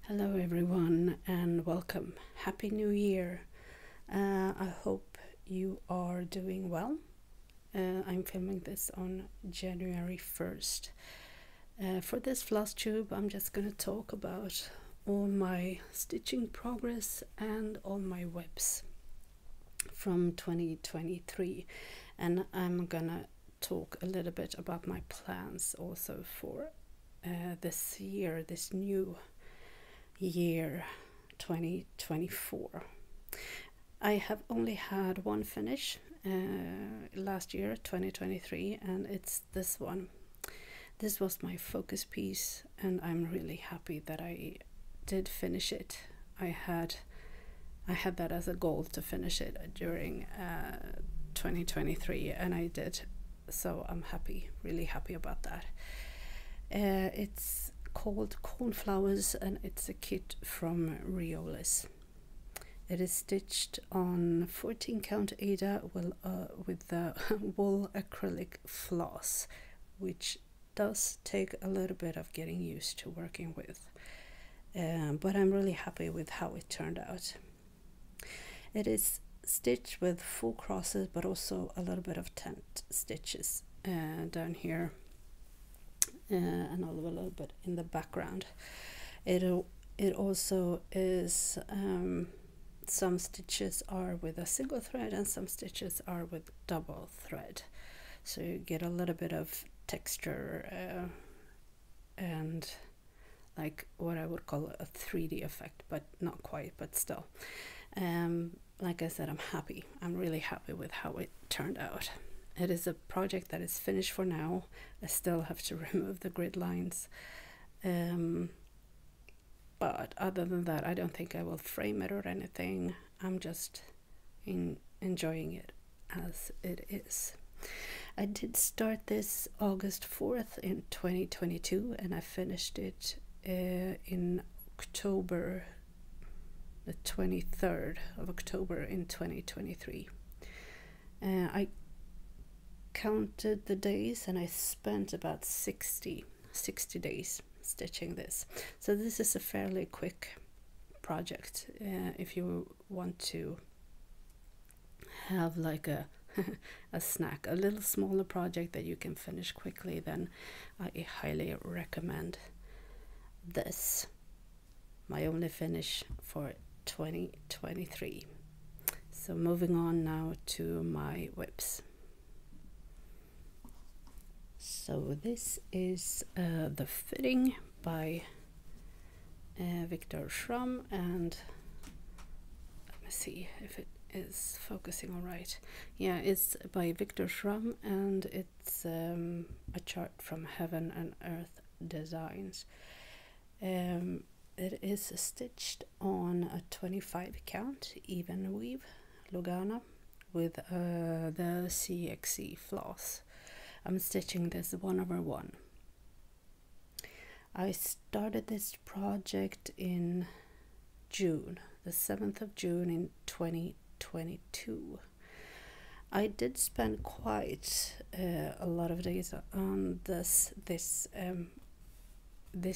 Hello everyone and welcome. Happy New Year. I hope you are doing well. I'm filming this on January 1st. For this Flosstube, I'm just going to talk about all my stitching progress and all my webs from 2023. And I'm gonna talk a little bit about my plans also for this year, this new year 2024. I have only had one finish last year 2023, and it's this one. This was my focus piece and I'm really happy that I did finish it. I had that as a goal to finish it during 2023 and I did, so I'm happy, really happy about that. It's called Cornflowers and it's a kit from Riolis. It is stitched on 14 count Ada with the wool acrylic floss, which does take a little bit of getting used to working with, but I'm really happy with how it turned out. It is stitched with full crosses but also a little bit of tent stitches down here and a little bit in the background. It also is some stitches are with a single thread and some stitches are with double thread, so you get a little bit of texture and like what I would call a 3D effect, but not quite, but still. Like I said, I'm really happy with how it turned out. It is a project that is finished for now. I still have to remove the grid lines. But other than that, I don't think I will frame it or anything. I'm just enjoying it as it is. I did start this August 4th in 2022 and I finished it in October, the 23rd of October in 2023. I counted the days and I spent about 60 days stitching this, so this is a fairly quick project. If you want to have like a snack, a little smaller project that you can finish quickly, then I highly recommend this. My only finish for 2023. So moving on now to my webs. So this is the fitting by Victor Schramm, and let me see if it is focusing all right. Yeah, it's by Victor Schramm and it's a chart from Heaven and Earth Designs. It is stitched on a 25 count even weave Lugana with the CXC floss. I'm stitching this 1/1. I started this project in June, the 7th of June in 2022. I did spend quite a lot of days on this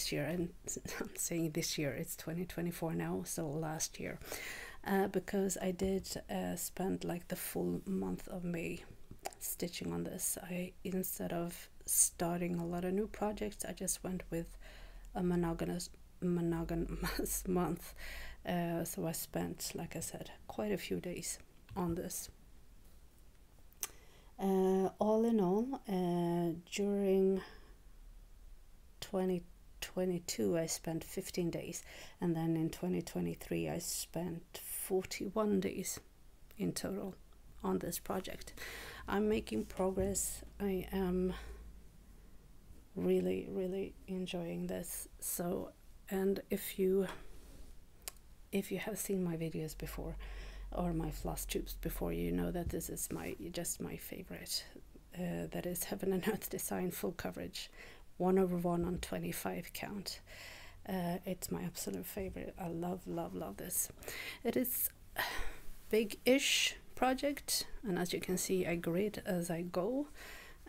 year, and I'm saying this year, it's 2024 now, so last year, because I did spend like the full month of May stitching on this. Instead of starting a lot of new projects, I just went with a monogamous month, so I spent, like I said, quite a few days on this. All in all, during 2022 I spent 15 days, and then in 2023 I spent 41 days in total on this project. I'm making progress. I am really enjoying this. So, and if you have seen my videos before or my floss tubes before, you know that this is just my favorite. That is Heaven and Earth Design full coverage 1/1 on 25 count. It's my absolute favorite. I love this. It is big-ish project, and as you can see I grid as I go,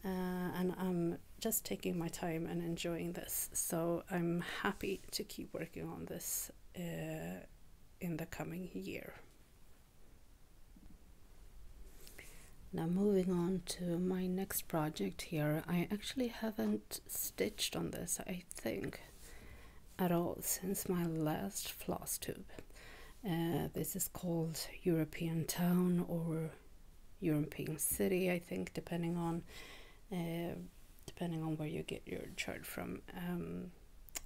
and I'm just taking my time and enjoying this. So I'm happy to keep working on this in the coming year. Now moving on to my next project here. I actually haven't stitched on this, I think, at all since my last Flosstube. This is called European Town or European City, I think, depending on where you get your chart from.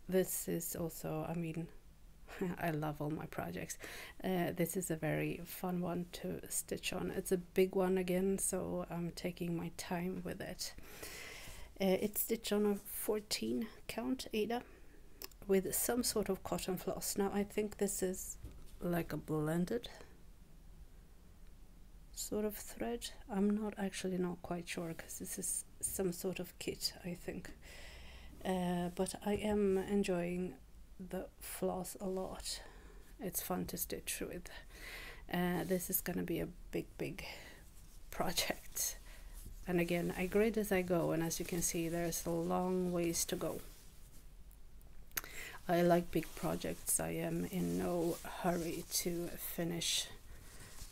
This is also, I mean, I love all my projects. This is a very fun one to stitch on. It's a big one again, so I'm taking my time with it. It's stitched on a 14 count Aida with some sort of cotton floss. Now I think this is like a blended sort of thread. I'm not quite sure, because this is some sort of kit, I think. But I am enjoying the floss a lot. It's fun to stitch with. This is gonna be a big project, and again, I grade as I go, and as you can see, there's a long ways to go. I like big projects. I am in no hurry to finish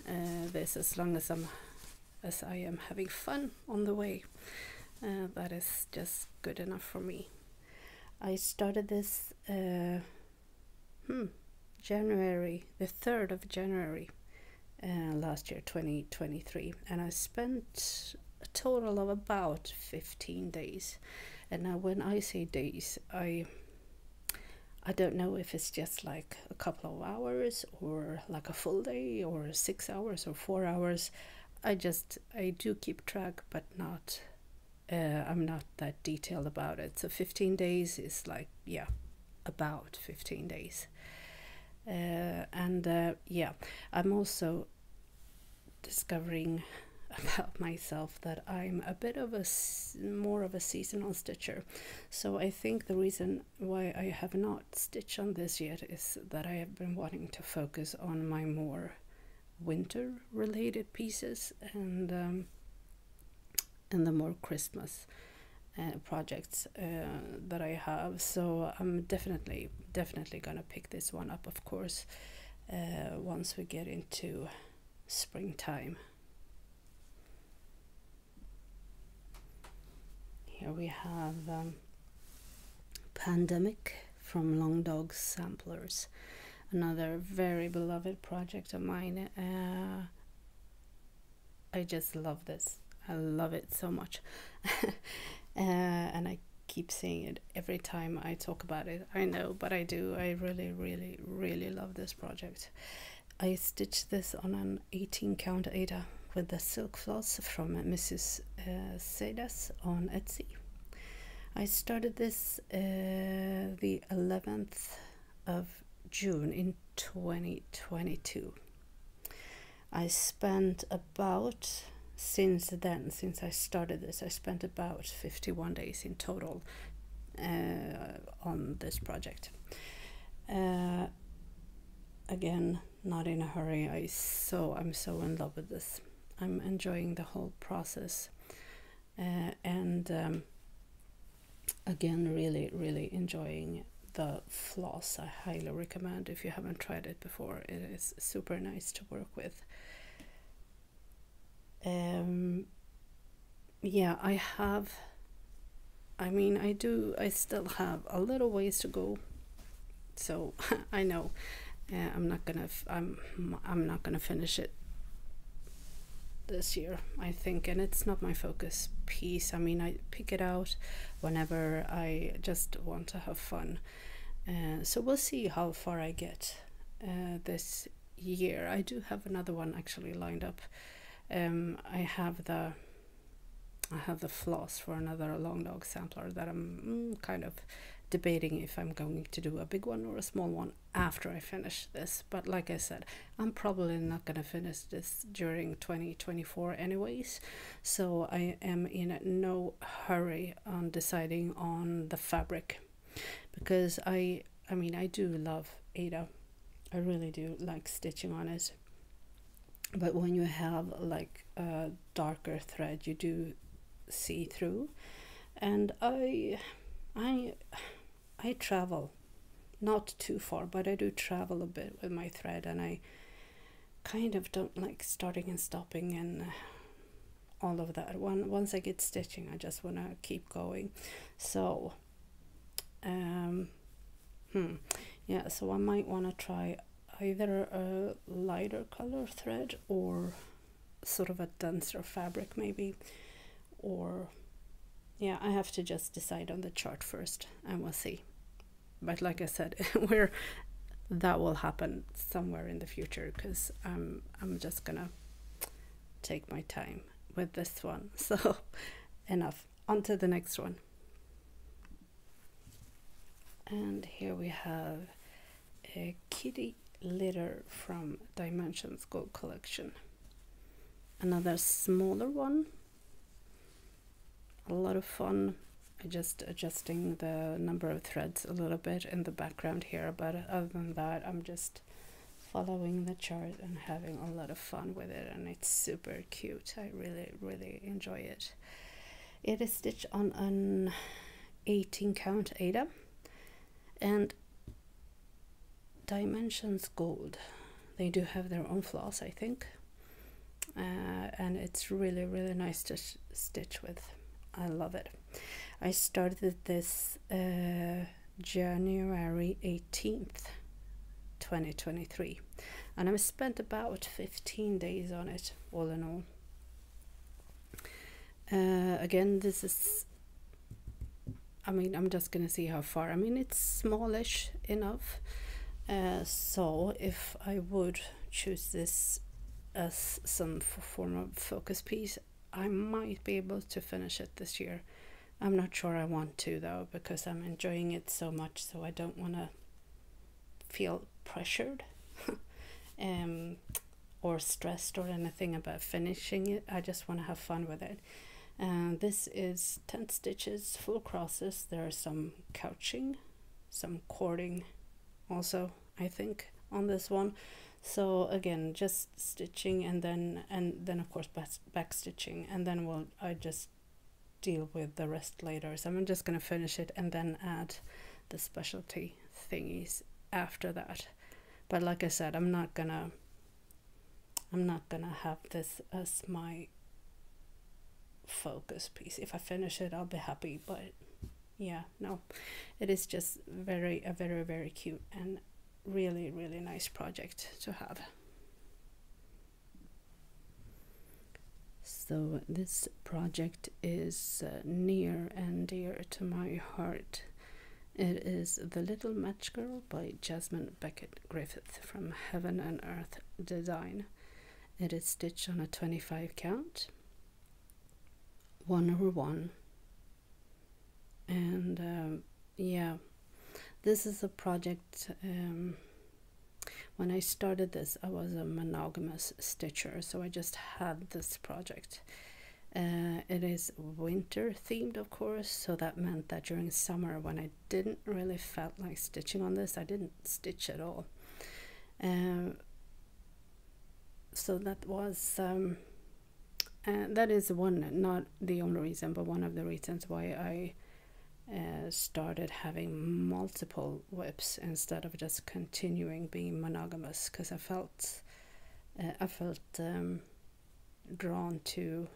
this, as long as I am having fun on the way. That is just good enough for me. I started this January, the 3rd of January last year, 2023, and I spent a total of about 15 days. And now when I say days, I don't know if it's just like a couple of hours or like a full day or 6 hours or 4 hours. I do keep track, but not I'm not that detailed about it. So 15 days is like, yeah, about 15 days. Yeah, I'm also discovering about myself that I'm a bit of more of a seasonal stitcher. So I think the reason why I have not stitched on this yet is that I have been wanting to focus on my more winter related pieces and the more Christmas projects that I have. So I'm definitely gonna pick this one up, of course, once we get into springtime. Here we have Pandemic from Long Dog Samplers, another very beloved project of mine. I just love this. I love it so much. And I keep saying it every time I talk about it. I know, but I do. I really love this project. I stitched this on an 18 count Aida with the silk floss from Mrs. Sedas on Etsy. I started this the 11th of June in 2022. I spent about, since I started this, I spent about 51 days in total on this project. Again, not in a hurry. I'm so in love with this. I'm enjoying the whole process, and again, really enjoying the floss. I highly recommend if you haven't tried it before. It is super nice to work with. Yeah, I still have a little ways to go, so I know I'm not gonna finish it this year, I think, and it's not my focus piece. I mean, I pick it out whenever I just want to have fun, so we'll see how far I get this year. I do have another one actually lined up. I have the floss for another Long Dog sampler that I'm kind of debating if I'm going to do a big one or a small one after I finish this. But like I said, I'm probably not going to finish this during 2024 anyways, so I am in no hurry on deciding on the fabric, because I mean, I do love Aida. I really do like stitching on it, but when you have like a darker thread, you do see through, And I travel, not too far, but I do travel a bit with my thread, and I kind of don't like starting and stopping and all of that. Once I get stitching, I just want to keep going. So yeah, so I might want to try either a lighter color thread or sort of a denser fabric maybe, or yeah, I have to just decide on the chart first and we'll see. But like I said, that will happen somewhere in the future, because I'm just gonna take my time with this one. So enough, on to the next one. And here we have a kitty litter from Dimensions Gold Collection. Another smaller one. A lot of fun. Just adjusting the number of threads a little bit in the background here, but other than that, I'm just following the chart and having a lot of fun with it, and it's super cute. I really enjoy it. It is stitched on an 18 count Aida, and Dimensions Gold, they do have their own floss, I think, and it's really nice to stitch with. I love it. I started this January 18th 2023, and I've spent about 15 days on it all in all. Again, this is, I mean, I'm just gonna see how far. I mean, it's smallish enough, so if I would choose this as some form of focus piece, I might be able to finish it this year. I'm not sure I want to though, because I'm enjoying it so much, so I don't want to feel pressured or stressed or anything about finishing it. I just want to have fun with it. This is 10 stitches, full crosses. There are some couching, some cording also, I think, on this one. So again, just stitching and then of course back stitching, and then I just deal with the rest later. So I'm just gonna finish it and then add the specialty thingies after that. But like I said, I'm not gonna have this as my focus piece. If I finish it, I'll be happy, but yeah, no, it is just a very cute and really nice project to have. So this project is near and dear to my heart. It is The Little Match Girl by Jasmine Beckett Griffith from Heaven and Earth Design. It is stitched on a 25 count, 1/1, and yeah, this is a project. When I started this, I was a monogamous stitcher, so I just had this project. It is winter themed, of course, so that meant that during summer, when I didn't really felt like stitching on this, I didn't stitch at all. So that was that is one, not the only reason, but one of the reasons why I started having multiple whips instead of just continuing being monogamous, because I felt drawn to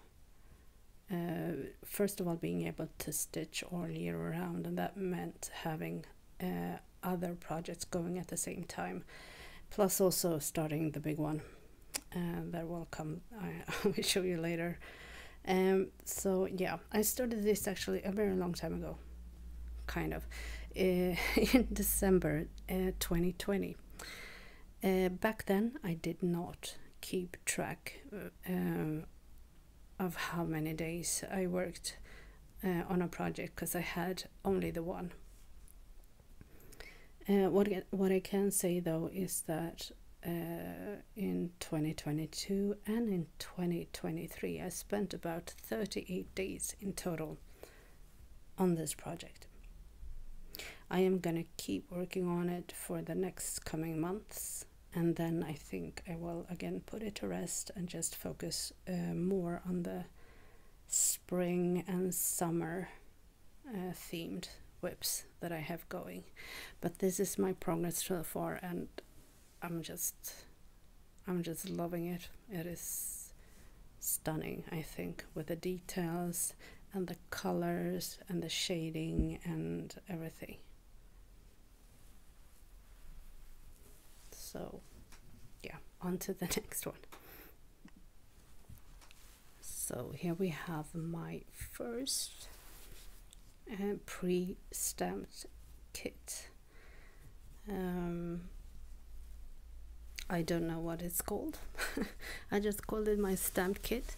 first of all being able to stitch all year round, and that meant having other projects going at the same time, plus also starting the big one that will come. I will show you later. So yeah, I started this actually a very long time ago, kind of, in December 2020. Back then I did not keep track of how many days I worked on a project, because I had only the one. What I can say though is that in 2022 and in 2023 I spent about 38 days in total on this project. I am gonna keep working on it for the next coming months, and then I think I will again put it to rest and just focus more on the spring and summer themed whips that I have going. But this is my progress so far, and I'm just loving it. It is stunning, I think, with the details and the colors and the shading and everything. So yeah, on to the next one. So here we have my first pre-stamped kit. I don't know what it's called. I just called it my stamped kit.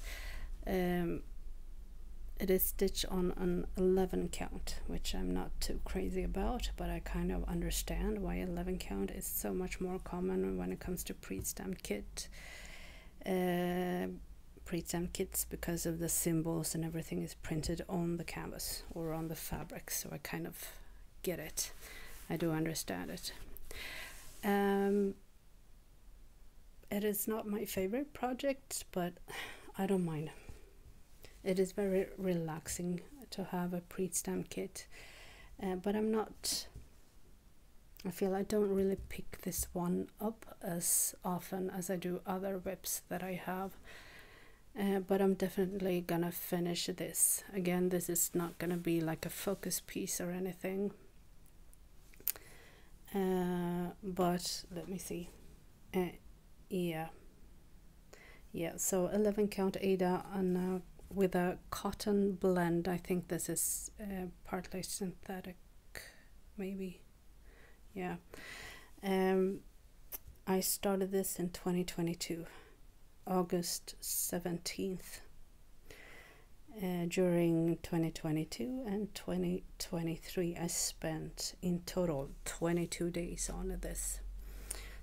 It is stitched on an 11 count, which I'm not too crazy about, but I kind of understand why 11 count is so much more common when it comes to pre-stamped kit. Pre-stamped kits, because of the symbols and everything is printed on the canvas or on the fabric, so I kind of get it. I do understand it. It is not my favorite project, but I don't mind. It is very relaxing to have a pre-stamped kit, but I feel I don't really pick this one up as often as I do other whips that I have. But I'm definitely gonna finish this. Again, this is not gonna be like a focus piece or anything. But let me see. Yeah, so 11 count Ada and with a cotton blend. I think this is partly synthetic, maybe. Yeah. I started this in 2022, August 17th. During 2022 and 2023 I spent in total 22 days on this.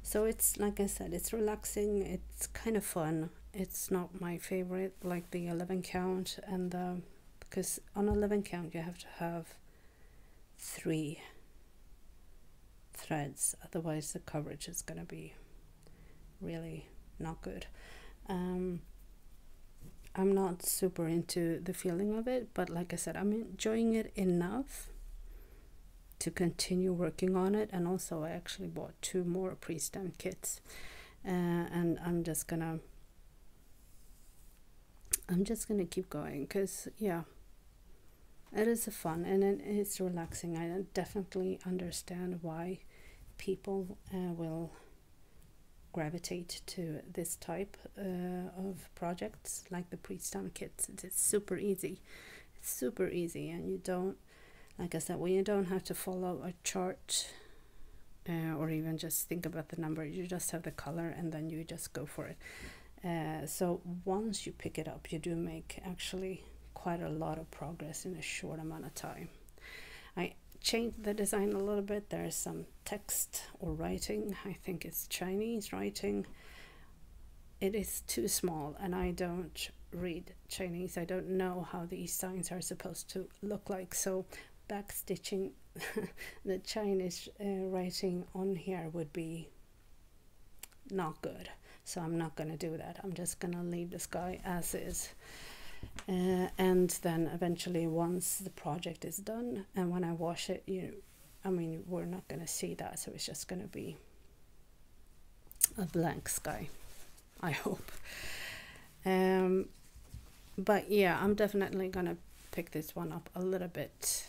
So it's, like I said, it's relaxing, it's kind of fun. It's not my favorite like the 11 count, and because on 11 count you have to have 3 threads, otherwise the coverage is gonna be really not good. I'm not super into the feeling of it, but like I said, I'm enjoying it enough to continue working on it. And also I actually bought 2 more pre-stamped kits, and I'm just gonna keep going, because yeah, it is fun and it's relaxing. I definitely understand why people will gravitate to this type of projects like the pre-stamped kits. It's super easy. It's super easy, and you don't, like I said, well, you don't have to follow a chart or even just think about the number. You just have the color and then you just go for it. So once you pick it up, you do make actually quite a lot of progress in a short amount of time. I changed the design a little bit. There's some text or writing. I think it's Chinese writing. It is too small, and I don't read Chinese. I don't know how these signs are supposed to look like, so backstitching the Chinese writing on here would be not good. So I'm not going to do that. I'm just going to leave the sky as is. And then eventually, once the project is done and when I wash it, we're not going to see that. So it's just going to be a blank sky, I hope. But yeah, I'm definitely going to pick this one up a little bit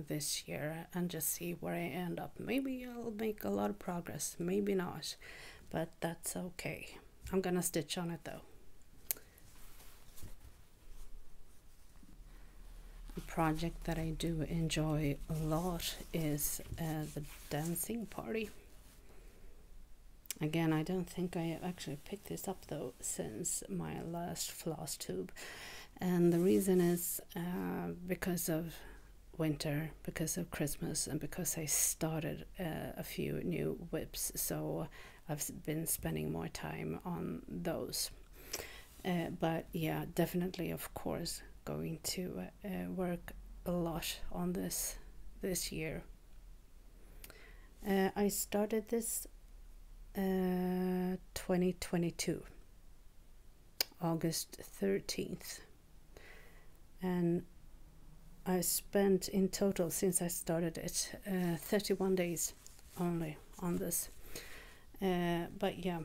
this year and just see where I end up. Maybe I'll make a lot of progress, maybe not, but that's okay. I'm gonna stitch on it though. A project that I do enjoy a lot is the dancing party. Again, I don't think I have actually picked this up though since my last Flosstube, and the reason is because of winter, because of Christmas, and because I started a few new whips, so I've been spending more time on those. But yeah, definitely, of course, going to work a lot on this year. I started this 2022, August 13th, and I spent in total since I started it 31 days only on this. But yeah,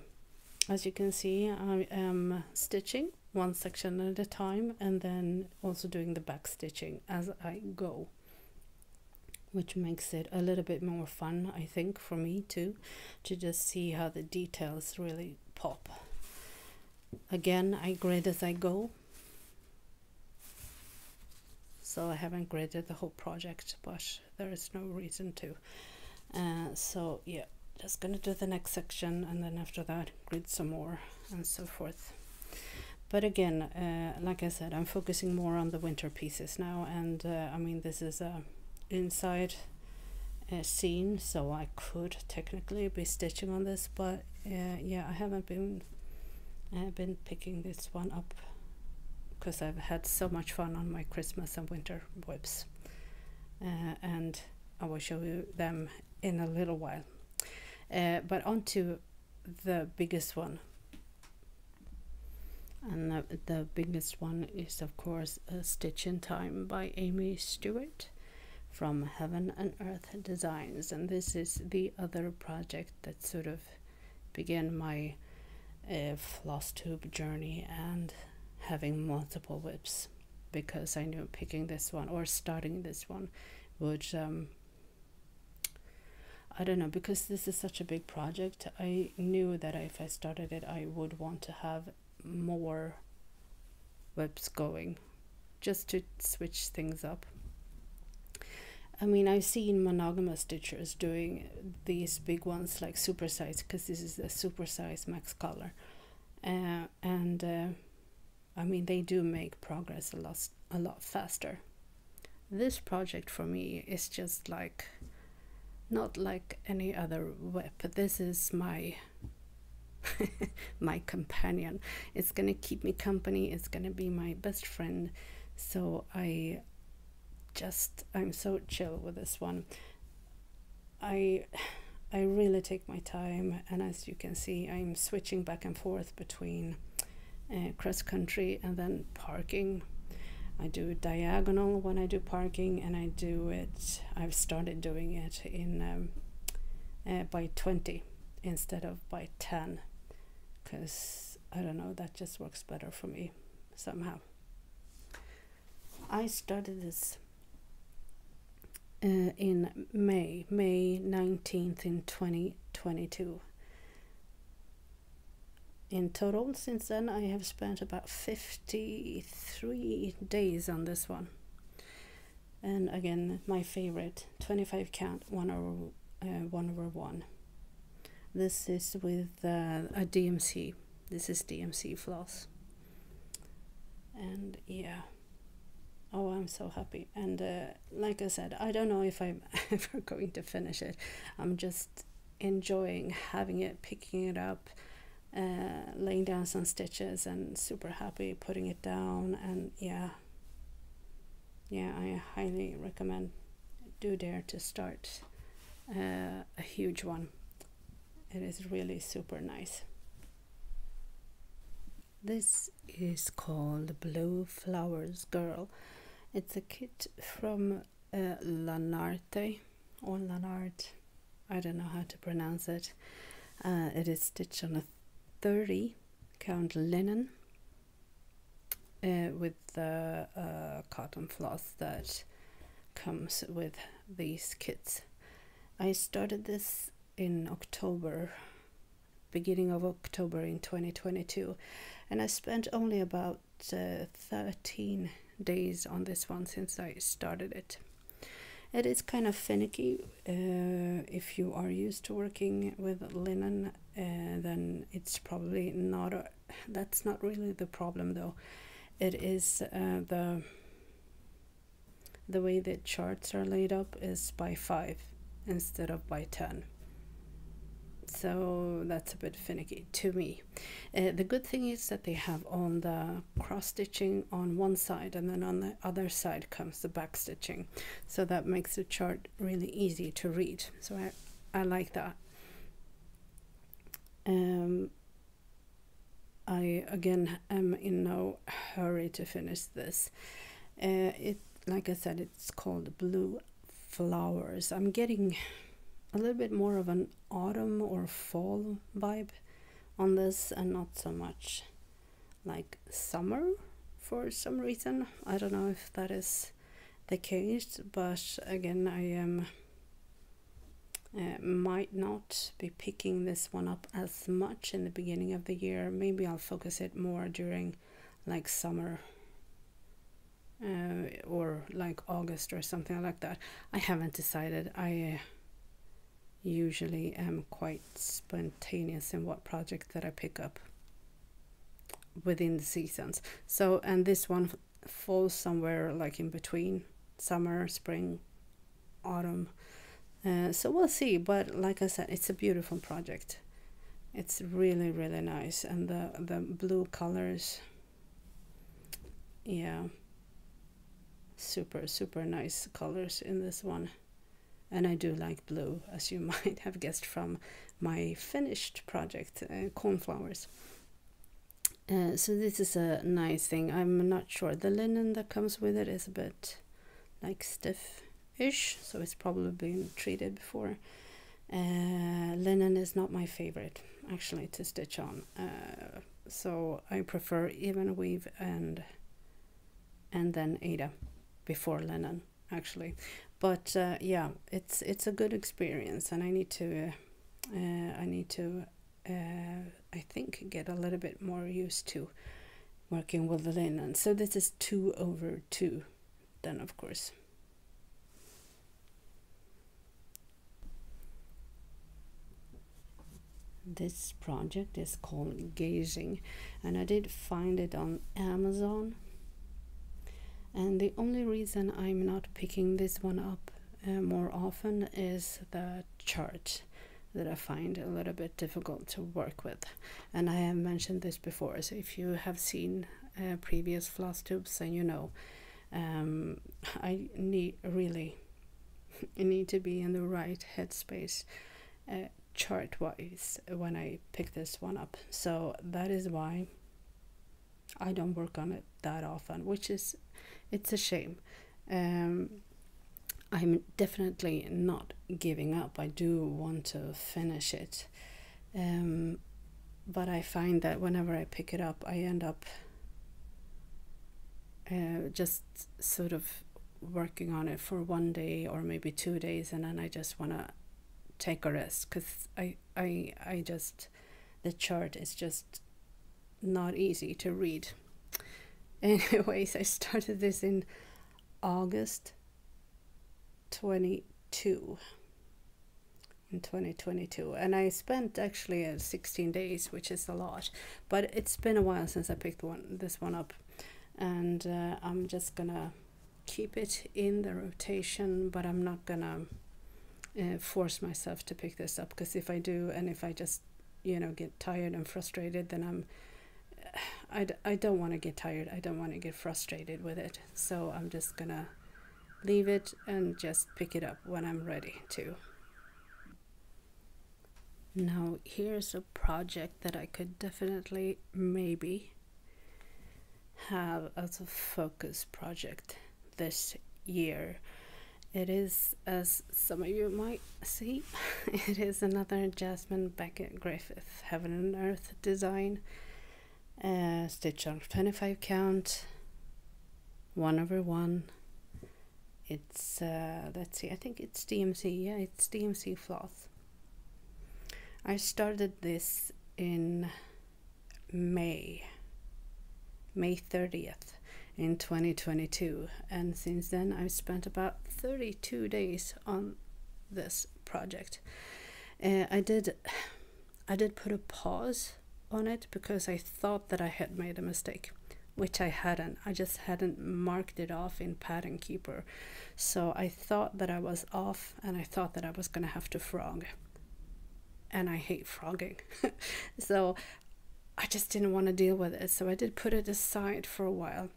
as you can see, I am stitching one section at a time and then also doing the back stitching as I go, which makes it a little bit more fun, I think, for me too, to just see how the details really pop. Again, I grade as I go, so I haven't graded the whole project, but there is no reason to. So yeah, just gonna do the next section and then after that grid some more and so forth. But again, like I said, I'm focusing more on the winter pieces now, and I mean, this is a inside scene, so I could technically be stitching on this, but yeah, I haven't been picking this one up because I've had so much fun on my Christmas and winter whips, and I will show you them in a little while. But on to the biggest one, and the biggest one is of course Stitch in Time by Amy Stewart from Heaven and Earth Designs, and this is the other project that sort of began my Flosstube journey and having multiple whips, because I knew picking this one or starting this one would I don't know, because this is such a big project, I knew that if I started it I would want to have more whips going, just to switch things up. I mean, I've seen monogamous stitchers doing these big ones like supersize, because this is a supersize max color, and I mean, they do make progress a lot faster. This project for me is just like not like any other whip. This is my my companion. It's gonna keep me company, it's gonna be my best friend, so I'm so chill with this one. I really take my time, and as you can see, I'm switching back and forth between cross country and then parking. I do diagonal when I do parking, and I've started doing it in by 20 instead of by 10, because I don't know, that just works better for me somehow. I started this in May 19th in 2022. In total, since then, I have spent about 53 days on this one. And again, my favorite, 25 count 1/1. This is with a DMC. This is DMC floss. And yeah, oh, I'm so happy. And like I said, I don't know if I'm ever going to finish it. I'm just enjoying having it, picking it up, laying down some stitches, and super happy putting it down. And yeah, I highly recommend, do dare to start a huge one. It is really super nice. This is called Blue Flowers Girl. It's a kit from Lanarte or Lanart, I don't know how to pronounce it. It is stitched on a 30 count linen with the cotton floss that comes with these kits. I started this in October, beginning of October in 2022, and I spent only about 13 days on this one since I started it. It is kind of finicky. If you are used to working with linen, then it's probably not that's not really the problem though. It is the way the charts are laid up is by 5 instead of by 10. So that's a bit finicky to me. The good thing is that they have on the cross stitching on one side, and then on the other side comes the back stitching, so that makes the chart really easy to read. So I like that. I again am in no hurry to finish this. like I said, it's called Blue Flowers. I'm getting a little bit more of an autumn or fall vibe on this, and not so much like summer for some reason. I don't know if that is the case, but again, I am might not be picking this one up as much in the beginning of the year. Maybe I'll focus it more during like summer or like August or something like that. I haven't decided. I usually am quite spontaneous in what project that I pick up within the seasons. So, and this one falls somewhere like in between summer, spring, autumn. So we'll see, but like I said, it's a beautiful project. It's really, really nice, and the blue colors, yeah, super, super nice colors in this one. And I do like blue, as you might have guessed from my finished project, cornflowers. So this is a nice thing. I'm not sure. The linen that comes with it is a bit like stiff-ish, so it's probably been treated before. Linen is not my favorite, actually, to stitch on. So I prefer even weave and then Aida before linen, actually. But yeah, it's a good experience, and I need to I think get a little bit more used to working with the linen. So this is 2/2 then, of course. This project is called Gazing, and I did find it on Amazon. And the only reason I'm not picking this one up more often is the chart that I find a little bit difficult to work with. And I have mentioned this before, so if you have seen previous Flosstubes, then you know I need to be in the right headspace chart-wise when I pick this one up. So that is why I don't work on it that often, which is, it's a shame. I'm definitely not giving up. I do want to finish it. But I find that whenever I pick it up, I end up just sort of working on it for 1 day or maybe 2 days, and then I just want to take a rest, because I just, the chart is just not easy to read. Anyways, I started this in August 2022, and I spent actually 16 days, which is a lot, but it's been a while since I picked this one up, and I'm just gonna keep it in the rotation, but I'm not gonna force myself to pick this up, because if I do, and if I just, you know, get tired and frustrated, then I don't want to get tired, I don't want to get frustrated with it, so I'm just gonna leave it and just pick it up when I'm ready to. Now here's a project that I could definitely maybe have as a focus project this year. It is, as some of you might see, it is another Jasmine Beckett Griffith Heaven and Earth design, stitch on 25 count, 1/1. It's let's see, I think it's DMC. Yeah, it's DMC floss. I started this in May 30th in 2022, and since then I've spent about 32 days on this project. I did put a pause on it because I thought that I had made a mistake, which I hadn't. I just hadn't marked it off in Pattern Keeper, so I thought that I was off, and I thought that I was gonna have to frog, and I hate frogging. So I just didn't want to deal with it, so I did put it aside for a while.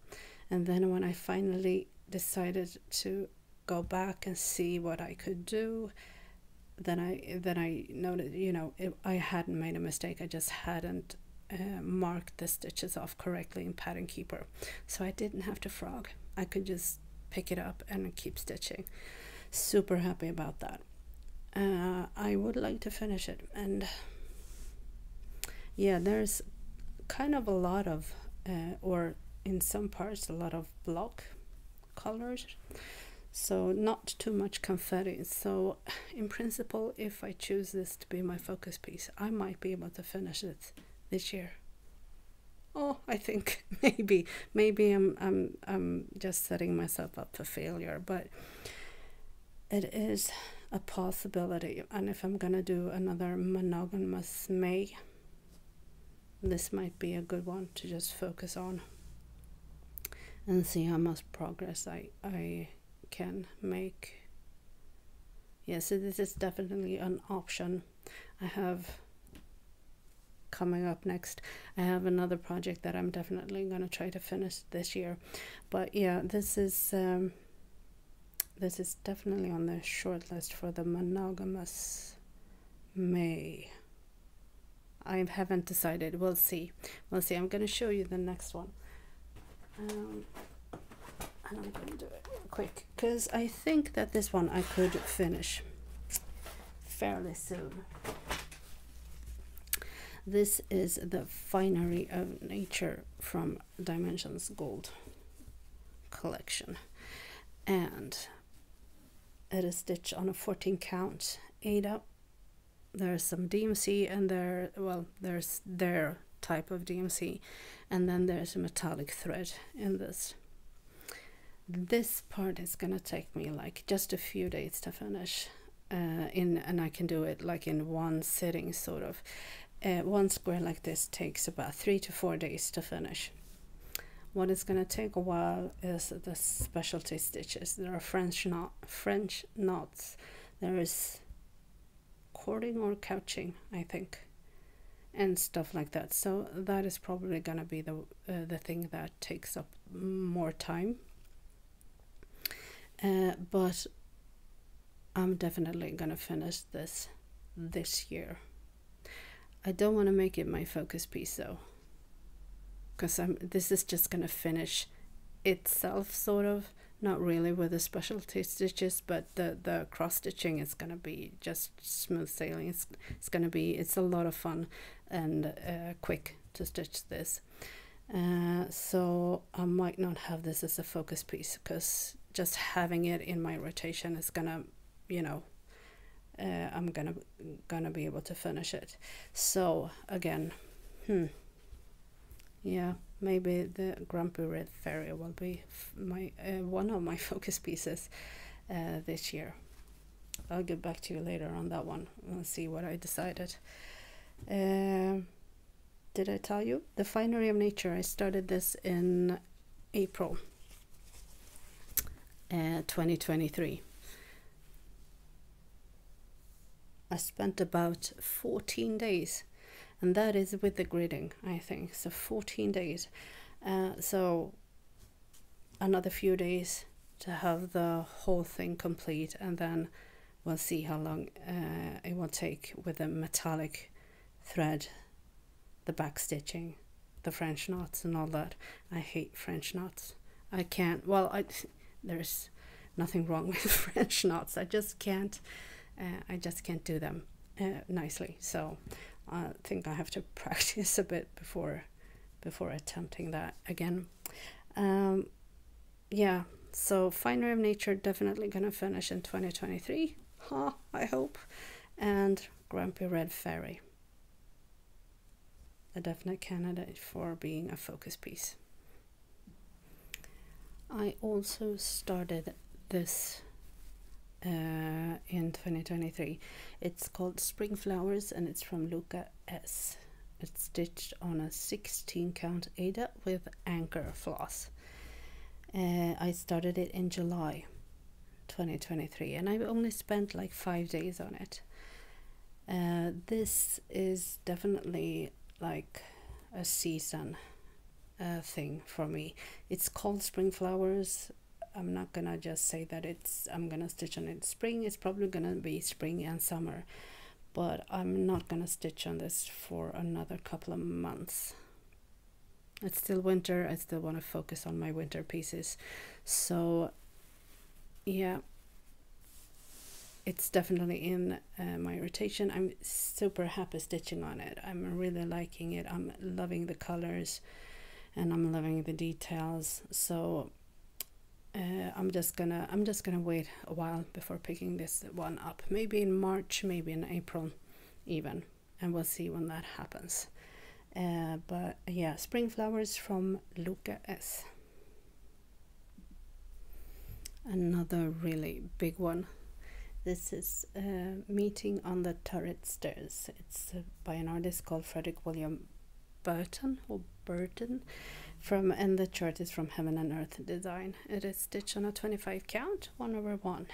And then when I finally decided to go back and see what I could do, then I noted, you know, I hadn't made a mistake. I just hadn't marked the stitches off correctly in Pattern Keeper, so I didn't have to frog. I could just pick it up and keep stitching. Super happy about that. I would like to finish it, and yeah, there's kind of a lot of or in some parts a lot of block colors, so not too much confetti. So in principle, if I choose this to be my focus piece, I might be able to finish it this year. Oh, I think maybe I'm just setting myself up for failure, but it is a possibility. And if I'm gonna do another monogamous May, this might be a good one to just focus on and see how much progress I can make. Yeah, so this is definitely an option I have coming up next. I have another project that I'm definitely going to try to finish this year, but yeah, this is definitely on the short list for the monogamous May. I haven't decided. We'll see. I'm going to show you the next one, and I'm going to do it real quick because I think that this one I could finish fairly soon. This is the Finery of Nature from Dimensions Gold collection, and it is stitched on a 14 count Aida. There's some DMC, and there's their type of DMC, and then there's a metallic thread in this. This part is gonna take me like just a few days to finish, and I can do it like in one sitting, sort of. One square like this takes about 3 to 4 days to finish. What is going to take a while is the specialty stitches. There are French knots. There is cording or couching, I think, and stuff like that. So that is probably going to be the thing that takes up more time. But I'm definitely going to finish this year. I don't want to make it my focus piece though, because this is just going to finish itself, sort of, not really with the specialty stitches, but the cross stitching is going to be just smooth sailing. It's a lot of fun and quick to stitch this, so I might not have this as a focus piece, because just having it in my rotation is gonna, you know, I'm gonna be able to finish it. So again, yeah, maybe the Grumpy Red Fairy will be my one of my focus pieces this year. I'll get back to you later on that one. We'll see what I decided. Did I tell you? The Finery of Nature, I started this in April 2023. I spent about 14 days, and that is with the gridding, I think. So 14 days. So another few days to have the whole thing complete, and then we'll see how long it will take with the metallic thread, the back stitching, the French knots and all that. I hate French knots. I can't, well, there's nothing wrong with French knots. I just can't do them nicely. So I think I have to practice a bit before attempting that again. Yeah, so Finery of Nature definitely gonna finish in 2023, I hope. And Grumpy Red Fairy, a definite candidate for being a focus piece. I also started this in 2023. It's called Spring Flowers, and it's from Luca S. It's stitched on a 16 count Aida with anchor floss. I started it in July 2023, and I've only spent like 5 days on it. This is definitely like a season thing for me. It's called Spring Flowers. I'm not gonna just say that I'm gonna stitch on it spring. It's probably gonna be spring and summer, but I'm not gonna stitch on this for another couple of months. It's still winter. I still want to focus on my winter pieces, so yeah, it's definitely in my rotation. I'm super happy stitching on it. I'm really liking it. I'm loving the colors and I'm loving the details. So I'm just gonna wait a while before picking this one up. Maybe in March, maybe in April even, and we'll see when that happens. But yeah, spring flowers from Luca S. Another really big one. This is Meeting on the Turret Stairs. It's by an artist called Frederick William Burton, and the chart is from Heaven and Earth Design. It is stitched on a 25 count, 1/1.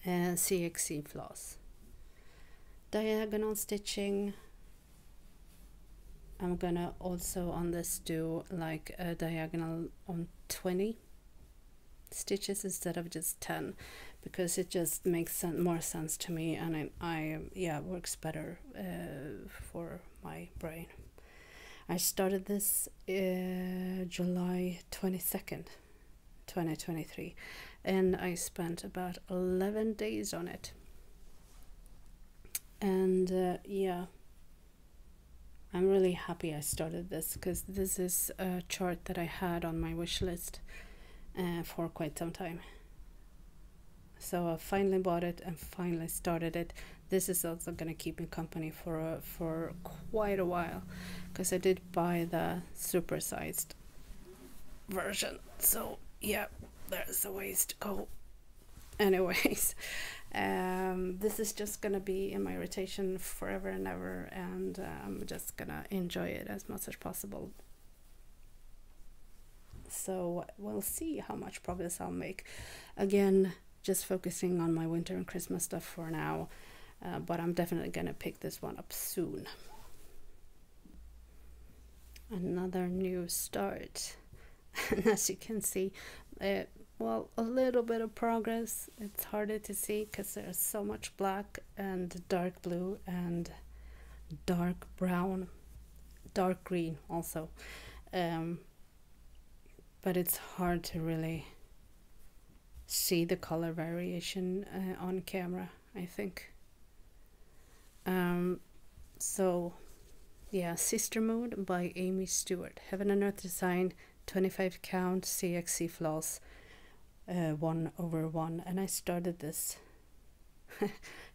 CXC floss. Diagonal stitching. I'm gonna also on this do like a diagonal on 20 stitches instead of just 10, because it just makes more sense to me, and I yeah, works better for my brain. I started this July 22nd 2023, and I spent about 11 days on it, and yeah, I'm really happy I started this, because this is a chart that I had on my wish list for quite some time. So I finally bought it and finally started it. This is also going to keep me company for quite a while, because I did buy the supersized version. So yeah, there's a ways to go. Anyways, this is just gonna be in my rotation forever and ever, and I'm just gonna enjoy it as much as possible. So we'll see how much progress I'll make. Again, just focusing on my winter and Christmas stuff for now, but I'm definitely gonna pick this one up soon. Another new start. And as you can see, well, a little bit of progress. It's harder to see because there's so much black and dark blue and dark brown, dark green also, but it's hard to really see the color variation on camera, I think. So yeah, Sister Moon by Amy Stewart, Heaven and Earth Design, 25 count CXC floss, 1/1. And I started this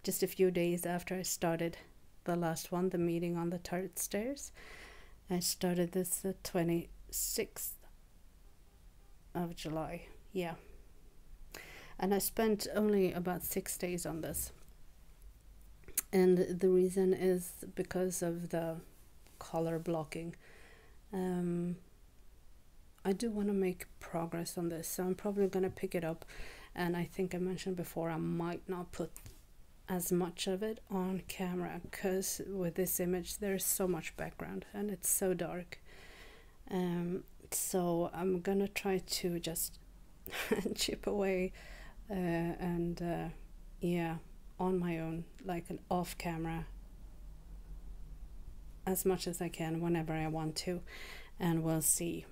just a few days after I started the last one, the Meeting on the Turret Stairs. I started this the 26th of July, yeah, and I spent only about 6 days on this, and the reason is because of the color blocking. I do want to make progress on this, so I'm probably going to pick it up, and I think I mentioned before I might not put as much of it on camera, because with this image there's so much background and it's so dark. So I'm gonna try to just chip away and yeah, on my own, like an off camera, as much as I can whenever I want to, and we'll see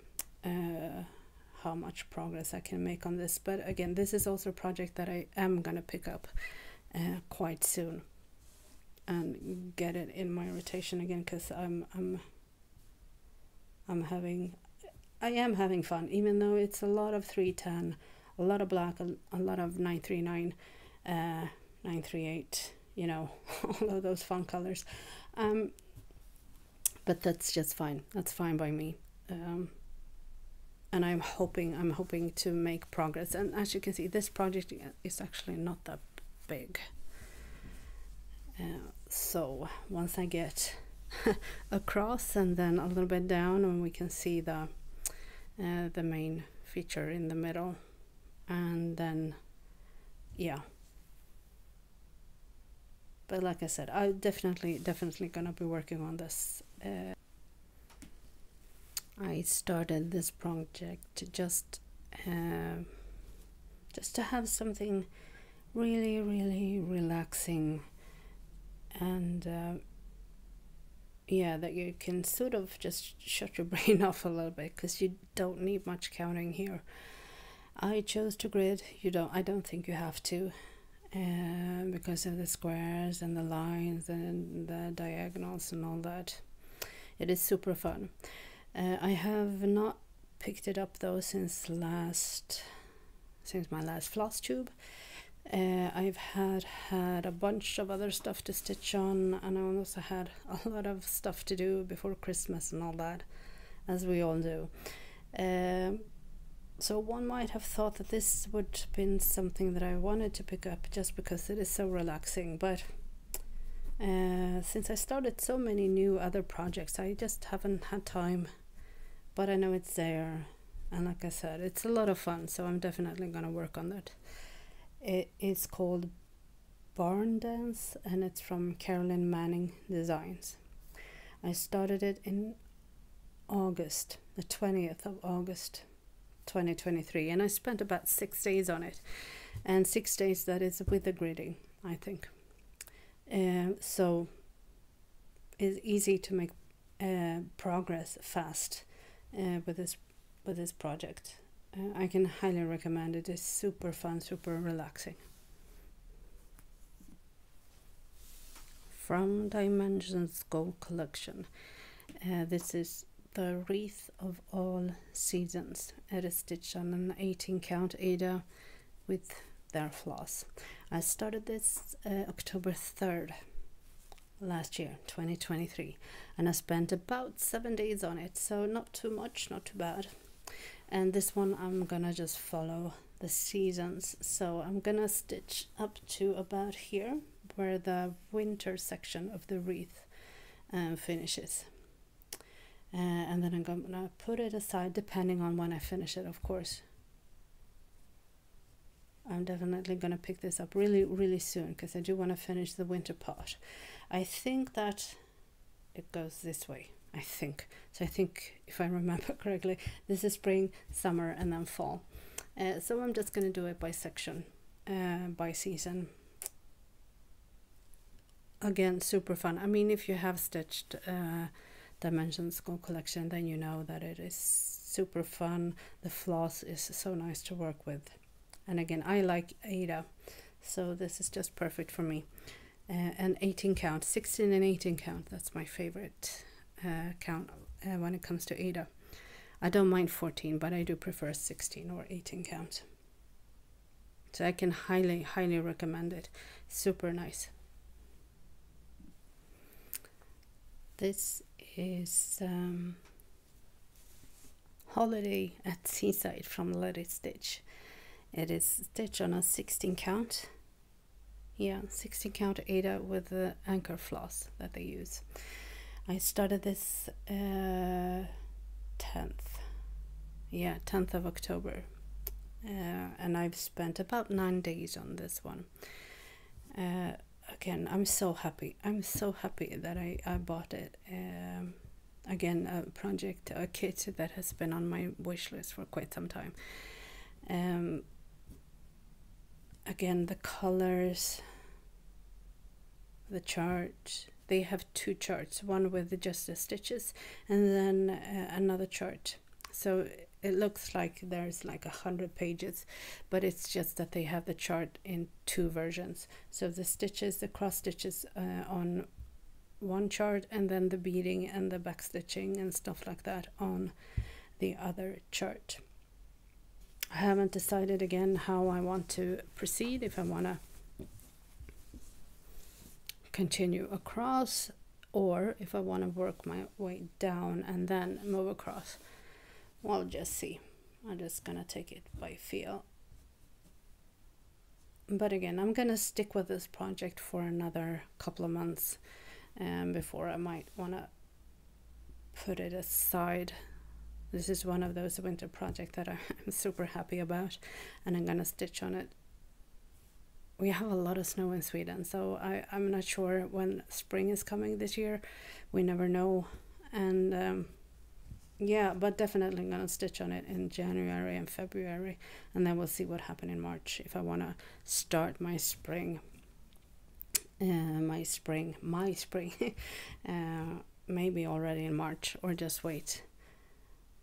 how much progress I can make on this. But again, this is also a project that I am gonna pick up quite soon and get it in my rotation again, because I am having fun, even though it's a lot of 310, a lot of black, a lot of 939, 938, you know, all of those fun colors. But that's just fine. That's fine by me. And I'm hoping to make progress. And as you can see, this project is actually not that big. So once I get across and then a little bit down, and we can see the main feature in the middle, and then yeah. But like I said, I definitely gonna be working on this. I started this project just to have something really relaxing, and yeah, that you can sort of just shut your brain off a little bit, because you don't need much counting here. I chose to grid. I don't think you have to, because of the squares and the lines and the diagonals and all that. It is super fun. I have not picked it up though since my last Flosstube. I've had a bunch of other stuff to stitch on, and I also had a lot of stuff to do before Christmas and all that, as we all do. So one might have thought that this would have been something that I wanted to pick up just because it is so relaxing, but since I started so many new other projects, I just haven't had time. But I know it's there, and like I said, it's a lot of fun, so I'm definitely gonna work on that. It is called Barn Dance, and it's from Carolyn Manning Designs. I started it in August, the 20th of August 2023, and I spent about 6 days on it, and 6 days that is with the gridding, I think. So it's easy to make progress fast with this project. I can highly recommend it. It's super fun, super relaxing. From Dimensions Gold Collection, this is the Wreath of All Seasons. It is stitched on an 18 count Ada with their floss. I started this October 3rd last year, 2023, and I spent about 7 days on it, so not too much, not too bad. And this one I'm gonna just follow the seasons, so I'm gonna stitch up to about here where the winter section of the wreath finishes, and then I'm gonna put it aside depending on when I finish it, of course. I'm definitely gonna pick this up really soon because I do want to finish the winter part. I think that it goes this way, I think. So I think, if I remember correctly, this is spring, summer, and then fall. So I'm just gonna do it by section, by season. Again, super fun. I mean, if you have stitched Dimensions Gold Collection, then you know that it is super fun. The floss is so nice to work with. And again, I like Ada, so this is just perfect for me. And 18 count, 16 and 18 count, that's my favorite count when it comes to Ada. I don't mind 14, but I do prefer 16 or 18 count. So I can highly recommend it. Super nice. This is Holiday at Seaside from Let It Stitch. It is stitched on a 16 count. Yeah, 16 count Ada with the anchor floss that they use. I started this 10th of October, and I've spent about 9 days on this one. Again, I'm so happy that I bought it. Again, a kit that has been on my wish list for quite some time. Again, the colors, the chart, they have 2 charts, one with just the stitches and then another chart. So it looks like there's like 100 pages, but it's just that they have the chart in 2 versions. So the stitches, the cross stitches on one chart, and then the beading and the back stitching and stuff like that on the other chart. I haven't decided again how I want to proceed, if I want to continue across or if I want to work my way down and then move across. We'll just see. I'm just gonna take it by feel. But again, I'm gonna stick with this project for another couple of months before I might want to put it aside. This is one of those winter projects that I'm super happy about, and I'm gonna stitch on it. We have a lot of snow in Sweden, so I'm not sure when spring is coming this year. We never know. And yeah, but definitely gonna stitch on it in January and February, and then we'll see what happens in March if I want to start my spring. Maybe already in March, or just wait.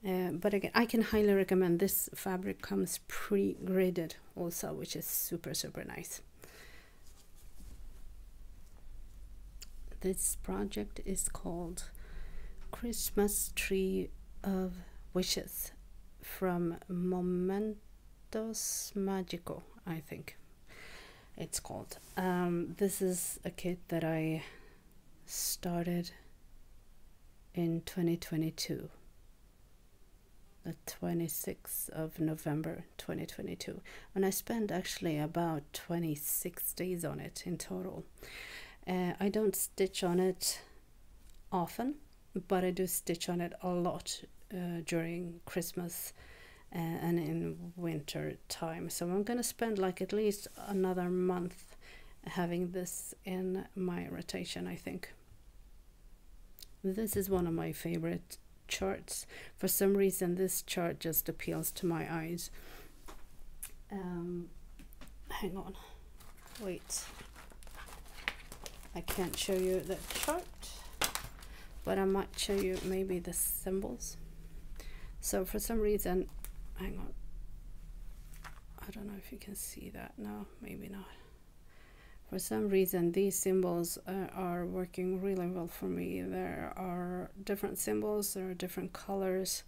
But again, I can highly recommend. This fabric comes pre-gridded also, which is super nice. This project is called Christmas Tree of Wishes from Momentos Magico, I think it's called. This is a kit that I started in 2022, the 26th of November 2022, and I spent actually about 26 days on it in total. I don't stitch on it often, but I do stitch on it a lot during Christmas and in winter time. So I'm gonna spend like at least another month having this in my rotation, I think. This is one of my favorite charts. For some reason this chart just appeals to my eyes. Hang on, wait, I can't show you the chart, but I might show you maybe the symbols. So for some reason, hang on, I don't know if you can see that now, maybe not. For some reason these symbols are working really well for me. There are different symbols, there are different colors,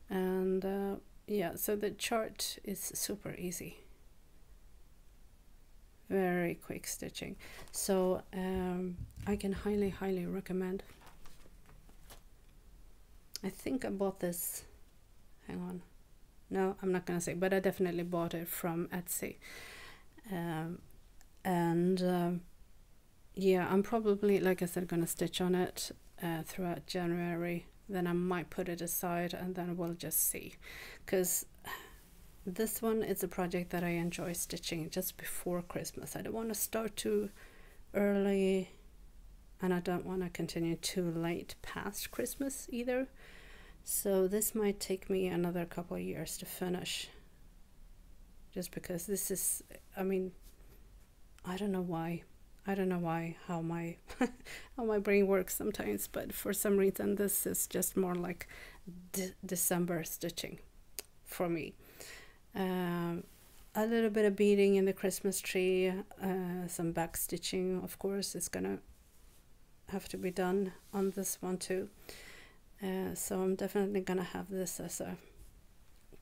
and yeah, so the chart is super easy, very quick stitching. So I can highly recommend. I think I bought this, hang on, no, I'm not gonna say, but I definitely bought it from Etsy. Yeah, I'm probably, like I said, gonna stitch on it throughout January. Then I might put it aside and then we'll just see, because this one is a project that I enjoy stitching just before Christmas. I don't want to start too early and I don't want to continue too late past Christmas either. So this might take me another couple of years to finish, just because this is, I mean, I don't know why how my how my brain works sometimes, but for some reason this is just more like December stitching for me. A little bit of beading in the Christmas tree, some back stitching of course is gonna have to be done on this one too. So I'm definitely gonna have this as a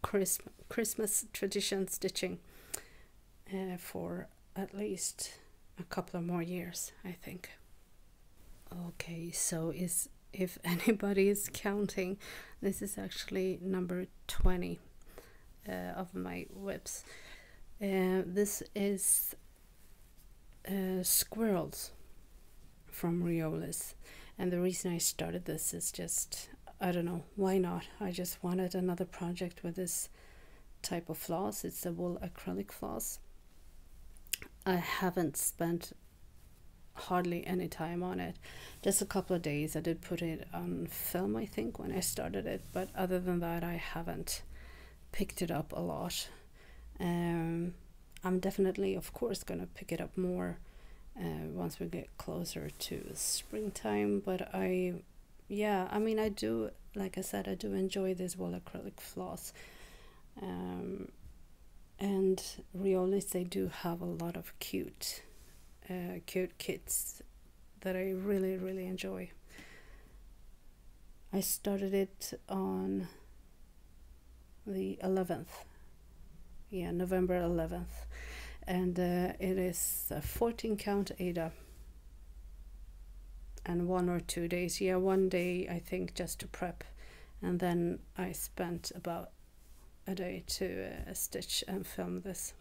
Christmas tradition stitching for at least a couple of more years, I think. Okay, so if anybody is counting, this is actually number 20 of my whips. This is squirrels from Riolis, and the reason I started this is just, I don't know, why not? I just wanted another project with this type of floss. It's a wool acrylic floss. I haven't spent hardly any time on it, just a couple of days. I did put it on film, I think, when I started it, but other than that I haven't picked it up a lot. I'm definitely, of course, gonna pick it up more once we get closer to springtime, but yeah, I mean, I do, like I said, I do enjoy this wool acrylic floss. And Riolis, they do have a lot of cute kits that I really enjoy. I started it on the 11th, yeah, November 11th, and it is a 14 count Ada, and 1 or 2 days, yeah, 1 day I think just to prep, and then I spent about a day to stitch and film this.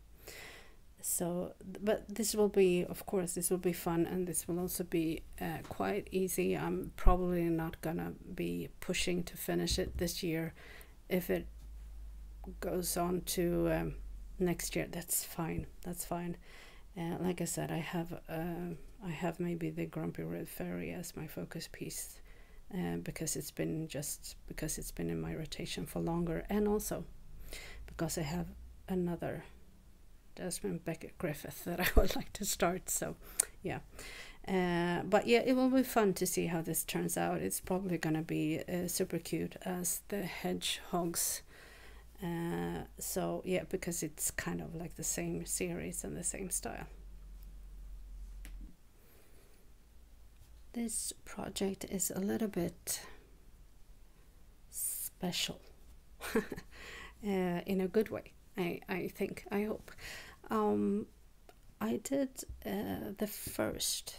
So, but this will be, of course, this will be fun, and this will also be quite easy. I'm probably not gonna be pushing to finish it this year. If it goes on to next year, that's fine, that's fine. Like I said, I have maybe the Grumpy Red Fairy as my focus piece, because it's been in my rotation for longer, and also because I have another Desmond Beckett Griffith that I would like to start. So yeah, But yeah, it will be fun to see how this turns out. It's probably gonna be super cute as the hedgehogs. So yeah, because it's kind of like the same series and the same style. This project is a little bit special in a good way. I think, I hope. I did the first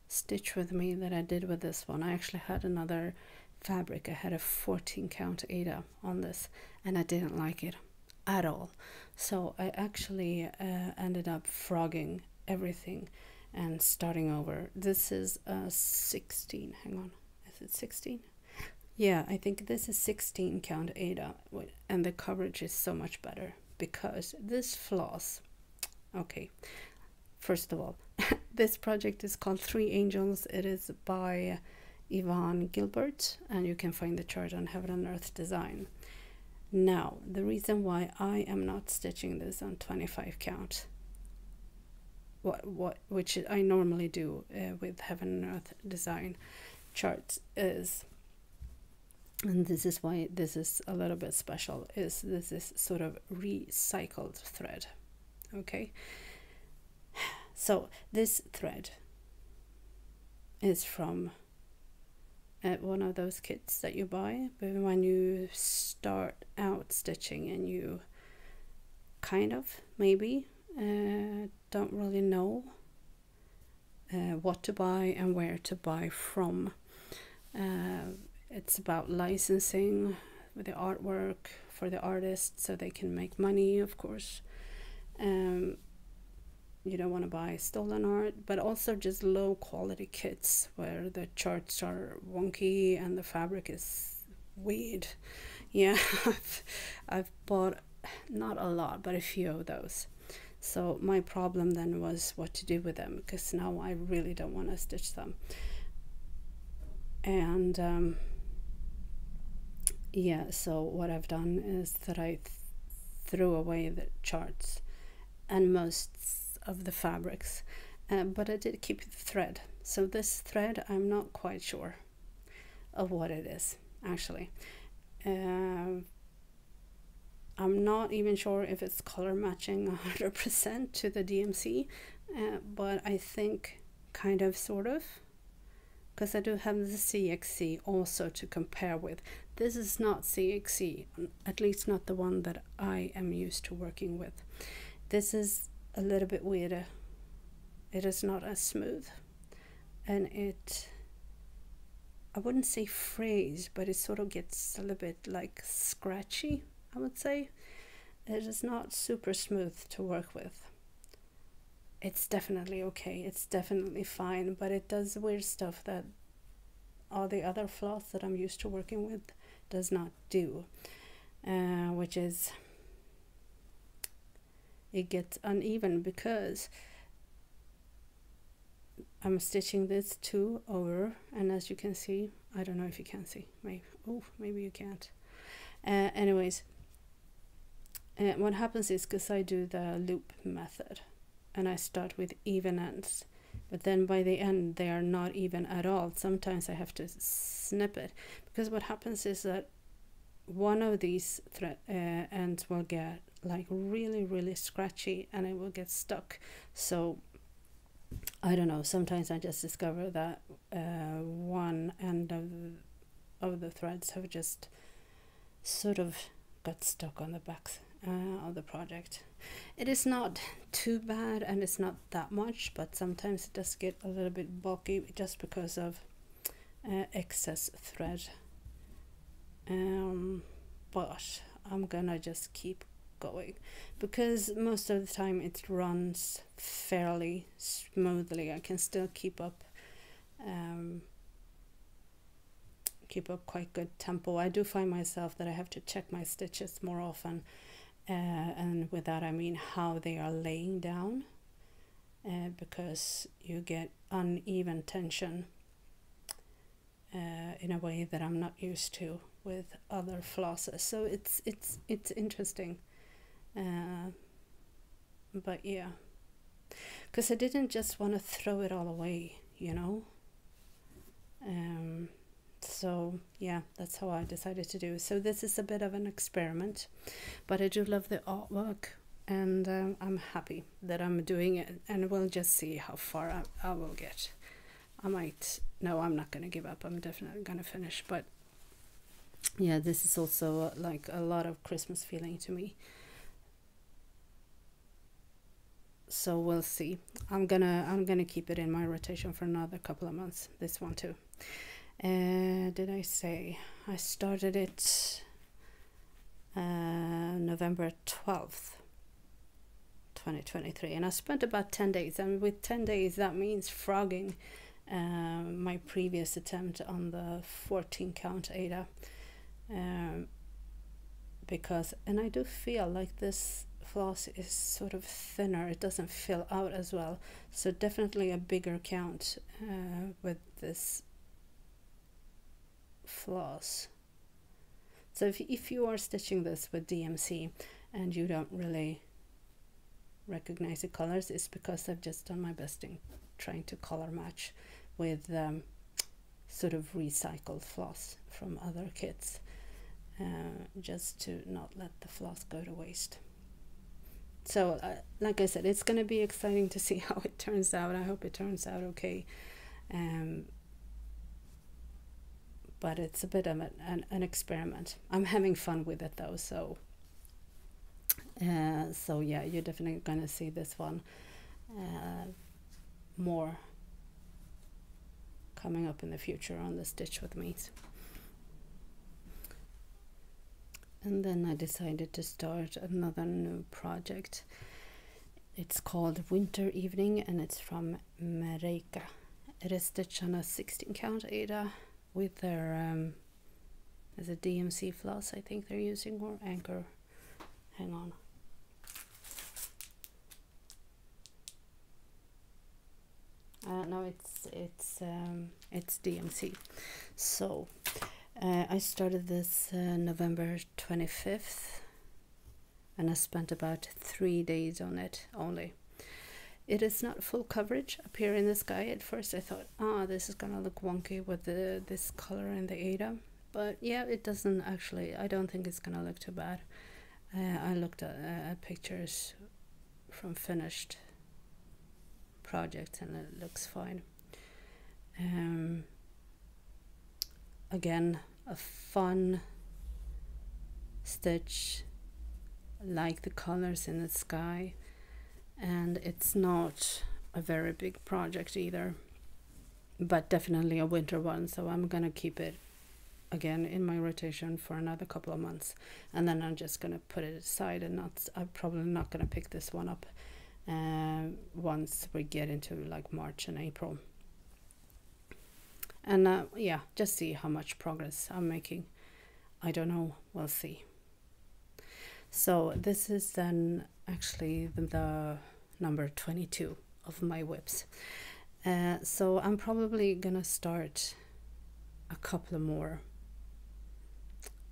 stitch with me that I did with this one. I actually had another fabric. I had a 14 count Aida on this, and I didn't like it at all. So I actually ended up frogging everything and starting over. This is a 16. Hang on, is it 16? Yeah, I think this is 16 count Aida, and the coverage is so much better because this floss. Okay, first of all, this project is called Three Angels. It is by Yvonne Gilbert, and you can find the chart on Heaven and Earth Design. Now, the reason why I am not stitching this on 25 count, which I normally do with Heaven and Earth Design charts, is, and this is why this is a little bit special, is this is sort of recycled thread. Okay, so this thread is from one of those kits that you buy but when you start out stitching and you kind of maybe don't really know what to buy and where to buy from. It's about licensing with the artwork for the artist so they can make money, of course. You don't want to buy stolen art, but also just low quality kits where the charts are wonky and the fabric is weird. Yeah, I've bought not a lot, but a few of those. So my problem then was what to do with them, because now I really don't want to stitch them. And yeah, so what I've done is that I threw away the charts and most of the fabrics, but I did keep the thread. So this thread, I'm not quite sure of what it is actually. I'm not even sure if it's color matching 100% to the DMC, but I think kind of, sort of, because I do have the CXC also to compare with. This is not CXC, at least not the one that I am used to working with. This is a little bit weirder. It is not as smooth, and it, I wouldn't say frays, but it sort of gets a little bit like scratchy, I would say. It is not super smooth to work with. It's definitely okay, it's definitely fine, but it does weird stuff that all the other floss that I'm used to working with does not do, which is, it gets uneven because I'm stitching this 2 over, and as you can see, I don't know if you can see, maybe you can't. Anyways, what happens is, because I do the loop method and I start with even ends, but then by the end they are not even at all. Sometimes I have to snip it, because what happens is that one of these ends will get like really scratchy and it will get stuck. So I don't know, sometimes I just discover that one end of the threads have just sort of got stuck on the back of the project. It is not too bad and it's not that much, but sometimes it does get a little bit bulky just because of excess thread. But I'm gonna just keep going because most of the time it runs fairly smoothly. I can still keep up quite good tempo. I do find myself that I have to check my stitches more often, and with that I mean how they are laying down, because you get uneven tension in a way that I'm not used to with other flosses. So it's interesting, but yeah, because I didn't just want to throw it all away, you know. So yeah, that's how I decided to do. So this is a bit of an experiment, but I do love the artwork, and I'm happy that I'm doing it, and we'll just see how far I will get. I might, no, I'm not gonna give up. I'm definitely gonna finish, but yeah, this is also like a lot of Christmas feeling to me. So we'll see. I'm gonna keep it in my rotation for another couple of months, this one too. Did I say I started it November 12th 2023, and I spent about 10 days, and with 10 days that means frogging my previous attempt on the 14 count Ada, because, and I do feel like this floss is sort of thinner, it doesn't fill out as well, so definitely a bigger count with this floss. So if you are stitching this with DMC and you don't really recognize the colors, it's because I've just done my best in trying to color match with sort of recycled floss from other kits, just to not let the floss go to waste. So like I said, it's going to be exciting to see how it turns out. I hope it turns out okay. But it's a bit of an experiment. I'm having fun with it though, so so yeah, you're definitely gonna see this one more coming up in the future on the Stitch with Me. And then I decided to start another new project. It's called Winter Evening, and it's from Mareika. It is stitched on a 16 count Ada with their as a DMC floss, I think they're using, or anchor. Hang on. No, it's DMC. So I started this November 25th, and I spent about 3 days on it only. It is not full coverage up here in the sky. At first I thought, this is gonna look wonky with this color in the Ada, but yeah, it doesn't actually. I don't think it's gonna look too bad. I looked at pictures from finished projects and it looks fine. Again, a fun stitch, like the colors in the sky. And it's not a very big project either, but definitely a winter one, so I'm gonna keep it again in my rotation for another couple of months, and then I'm just gonna put it aside, and I'm probably not gonna pick this one up once we get into like March and April. And yeah, just see how much progress I'm making. I don't know, we'll see. So this is then actually the number 22 of my whips. So I'm probably gonna start a couple more.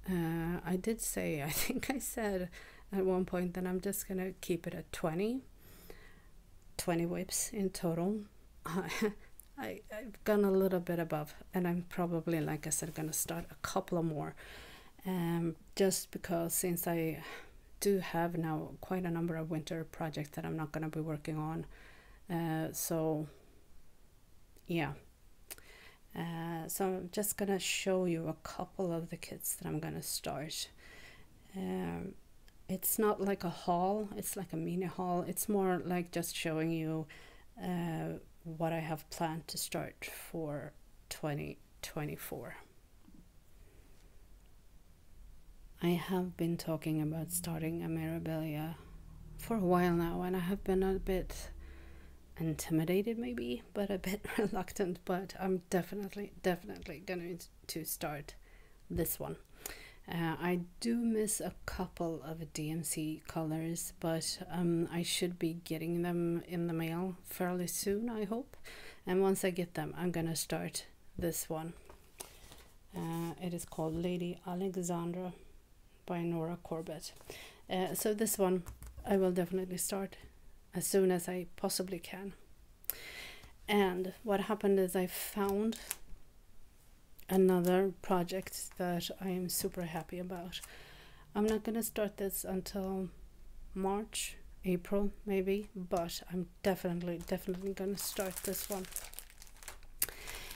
I did say, I think I said at one point that I'm just gonna keep it at 20 whips in total. I've gone a little bit above, and I'm probably, like I said, gonna start a couple of more, just because since I do have now quite a number of winter projects that I'm not going to be working on, so yeah, so I'm just gonna show you a couple of the kits that I'm gonna start. It's not like a haul, it's like a mini haul. It's more like just showing you what I have planned to start for 2024. I have been talking about starting a Mirabilia for a while now, and I have been a bit intimidated maybe, but a bit reluctant, but I'm definitely going to start this one. I do miss a couple of DMC colors, but I should be getting them in the mail fairly soon, I hope. And once I get them, I'm gonna start this one. It is called Lady Alexandra by Nora Corbett. So this one I will definitely start as soon as I possibly can. And what happened is I found another project that I am super happy about. I'm not going to start this until March, April maybe, but I'm definitely going to start this one.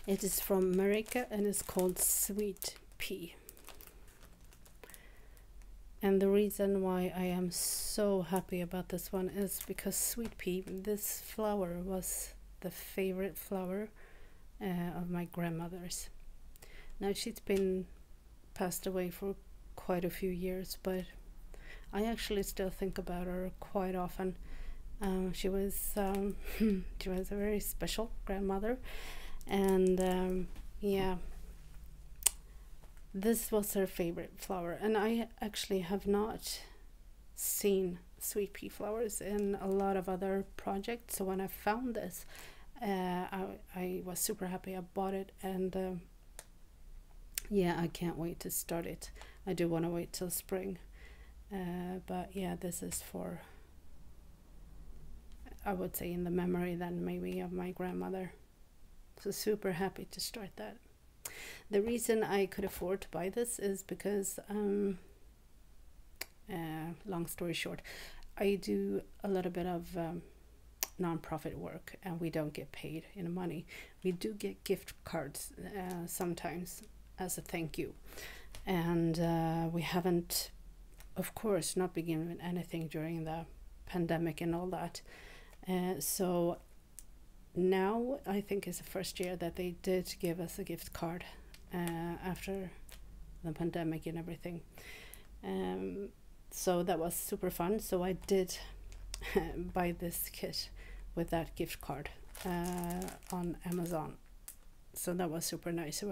It is from America and it's called Sweet Pea. And the reason why I am so happy about this one is because Sweet Pea, this flower was the favorite flower of my grandmother's. Now she's been passed away for quite a few years, but I actually still think about her quite often. She was she was a very special grandmother, and yeah, this was her favorite flower. And I actually have not seen sweet pea flowers in a lot of other projects, so when I found this, I was super happy. I bought it, and yeah, I can't wait to start it. I do want to wait till spring, but yeah, this is for, I would say, in the memory then maybe of my grandmother. So super happy to start that. The reason I could afford to buy this is because long story short, I do a little bit of non-profit work, and we don't get paid in money. We do get gift cards sometimes as a thank you, and we haven't, of course, not been given anything during the pandemic and all that, so now I think it's the first year that they did give us a gift card after the pandemic and everything, so that was super fun. So I did buy this kit with that gift card on Amazon, so that was super nice. So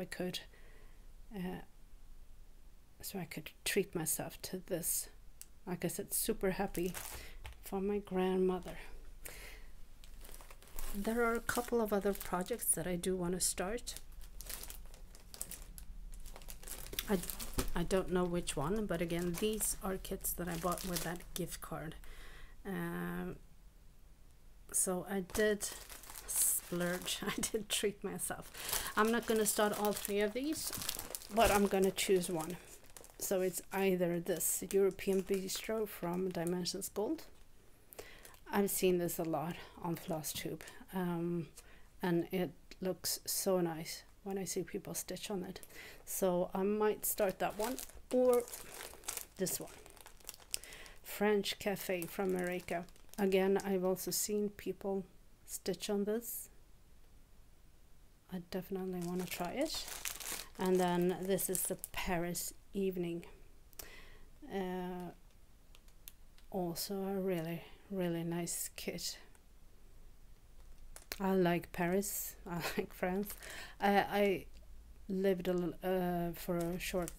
I could treat myself to this. Like I said, super happy for my grandmother. There are a couple of other projects that I do want to start. I don't know which one, but again, these are kits that I bought with that gift card. So I did splurge. I did treat myself. I'm not going to start all three of these, but I'm going to choose one. So it's either this European Bistro from Dimensions Gold. I've seen this a lot on Flosstube, and it looks so nice when I see people stitch on it. So I might start that one, or this one, French Cafe from America. Again, I've also seen people stitch on this. I definitely want to try it. And then this is the Paris Evening. Also a really nice kit. I like Paris. I like France. I lived for a short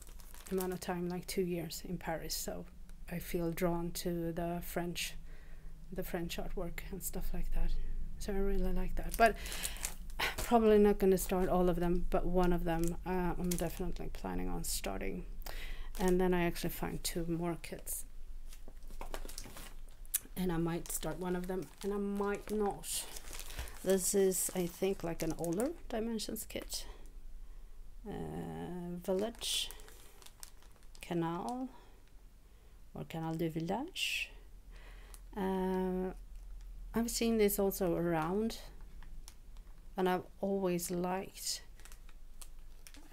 amount of time, like 2 years in Paris, so I feel drawn to the French artwork and stuff like that. So I really like that. But probably not going to start all of them, but one of them I'm definitely planning on starting. And then I actually find 2 more kits, and I might start one of them and I might not. This is, I think, like an older Dimensions kit. Village, Canal, or Canal du Village. I've seen this also around, and I've always liked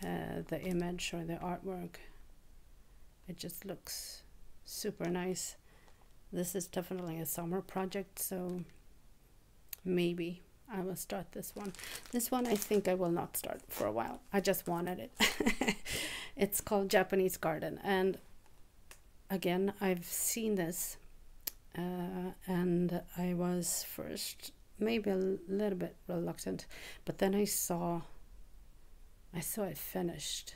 the image or the artwork. It just looks super nice. This is definitely a summer project, so maybe I will start this one. This one I think I will not start for a while. I just wanted it. It's called Japanese Garden, and again, I've seen this and I was first maybe a little bit reluctant, but then I saw it finished.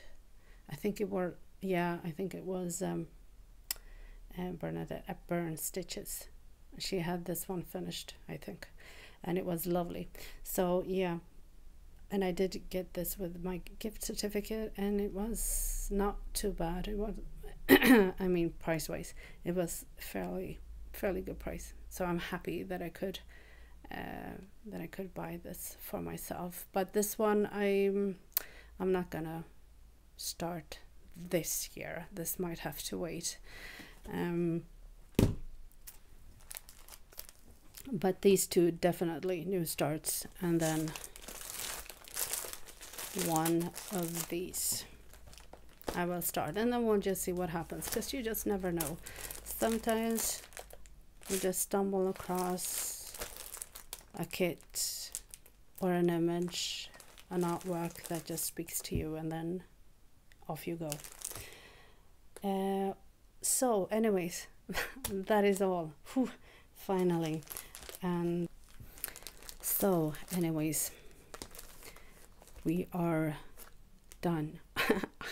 I think it was Bernadette at Burn Stitches. She had this one finished, I think, and it was lovely. So yeah, and I did get this with my gift certificate, and it was not too bad. It was I mean, price wise it was fairly good price, so I'm happy that I could that I could buy this for myself. But this one I'm not gonna start this year. This might have to wait. But these two definitely new starts, and then one of these I will start, and then we'll just see what happens, because you just never know. Sometimes you just stumble across a kit or an image, an artwork that just speaks to you, and then off you go. So anyways, that is all. Whew, finally. And so anyways, we are done.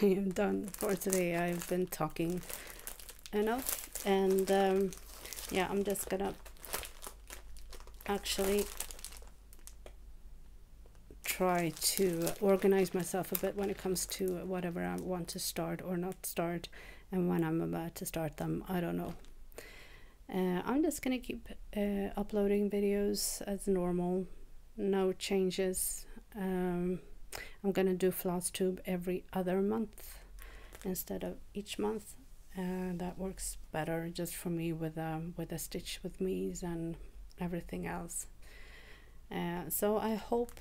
I am done for today. I've been talking enough, and yeah, I'm just gonna actually try to organize myself a bit when it comes to whatever I want to start or not start, and when I'm about to start them, I don't know. I'm just gonna keep uploading videos as normal, no changes. I'm gonna do Flosstube every other month instead of each month. That works better just for me with the stitch with me's and everything else. So I hope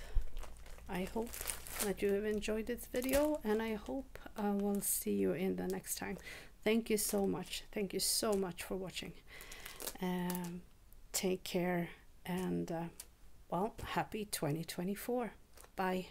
that you have enjoyed this video, and I hope I will see you in the next time. Thank you so much. Thank you so much for watching. Take care, and well, happy 2024. Bye.